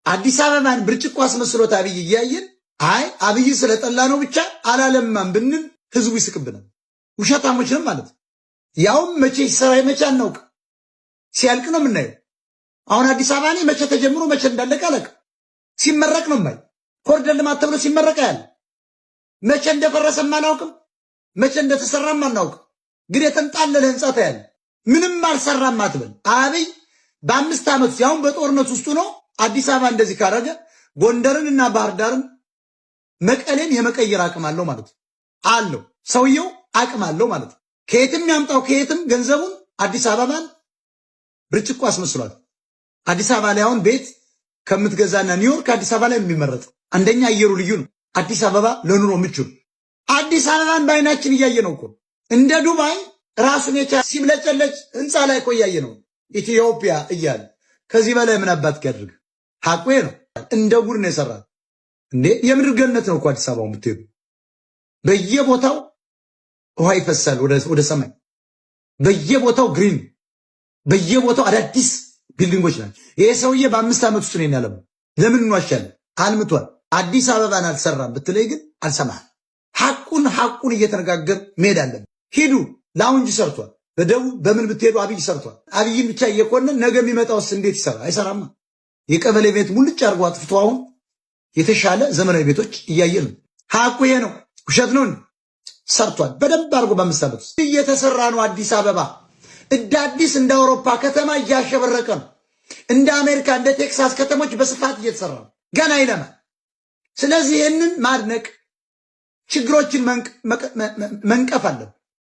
አዲስ አበባን ብርጭቆ አስመስሎት አብይ እያየን አይ አብይ ስለጠላ ነው ብቻ አላለማም ብንል ህዝቡ ይስቅብናል። ውሸታሞች ነን ማለት ያውም መቼ ይሰራ መቼ አናውቅ ሲያልቅ ነው የምናየው። አሁን አዲስ አበባ ላይ መቼ ተጀምሮ መቼ እንዳለቀ አለቀ። ሲመረቅ ነው ማይ ኮሪደር ልማት ተብሎ ሲመረቅ ያለ መቼ እንደፈረሰም አናውቅም፣ መቼ እንደተሰራም አናውቅም። ግን የተንጣለለ ህንጻ ታያለ። ምንም አልሰራም አትበል። አብይ በአምስት ዓመት ያውም በጦርነት ውስጥ ነው አዲስ አበባ እንደዚህ ካረገ ጎንደርንና ባህር ዳርን መቀሌን የመቀየር አቅም አለው ማለት አለው። ሰውየው አቅም አለው ማለት ከየትም ያምጣው ከየትም ገንዘቡን አዲስ አበባን ብርጭቆ አስመስሏል። አዲስ አበባ ላይ አሁን ቤት ከምትገዛና ኒውዮርክ አዲስ አበባ ላይ የሚመረጥ አንደኛ አየሩ ልዩ ነው። አዲስ አበባ ለኑሮ ምቹ ነው። አዲስ አበባን በአይናችን እያየ ነው እኮ እንደ ዱባይ ራሱን የቻለ ሲብለጨለጭ ህንፃ ላይ እኮ እያየ ነው ኢትዮጵያ እያለ። ከዚህ በላይ ምን አባት ያድርግ? ሐቁ ነው። እንደ ጉድ ነው የሰራት እንዴ! የምድር ገነት ነው እኮ አዲስ አበባ የምትሄዱ። በየቦታው ውሃ ይፈሳል ወደ ሰማይ፣ በየቦታው ግሪን፣ በየቦታው አዳዲስ ቢልዲንጎች ናቸው። ይሄ ሰውዬ በአምስት ዓመት ውስጥ ነው ያለው። ለምን እንዋሻለን? አልምቷል። አዲስ አበባን አልሰራም ብትለይ ግን አልሰማህም። ሐቁን እየተነጋገር መሄድ አለብን። ሂዱ። ላውንጅ ሰርቷል። በደቡብ በምን ብትሄዱ አብይ ሰርቷል። አብይን ብቻ እየኮነን ነገ የሚመጣውስ እንዴት ይሰራ? አይሰራማ። የቀበሌ ቤት ሙልጭ አድርጎ አጥፍቶ አሁን የተሻለ ዘመናዊ ቤቶች እያየን ነው። ሐቁ ይሄ ነው። ውሸት ነው። ሰርቷል በደንብ አድርጎ በአምስት ዓመት ውስጥ እየተሰራ ነው። አዲስ አበባ እንደ አዲስ እንደ አውሮፓ ከተማ እያሸበረቀ ነው። እንደ አሜሪካ እንደ ቴክሳስ ከተሞች በስፋት እየተሰራ ነው። ገና ይለማል። ስለዚህ ይህንን ማድነቅ ችግሮችን መንቀፍ አለን።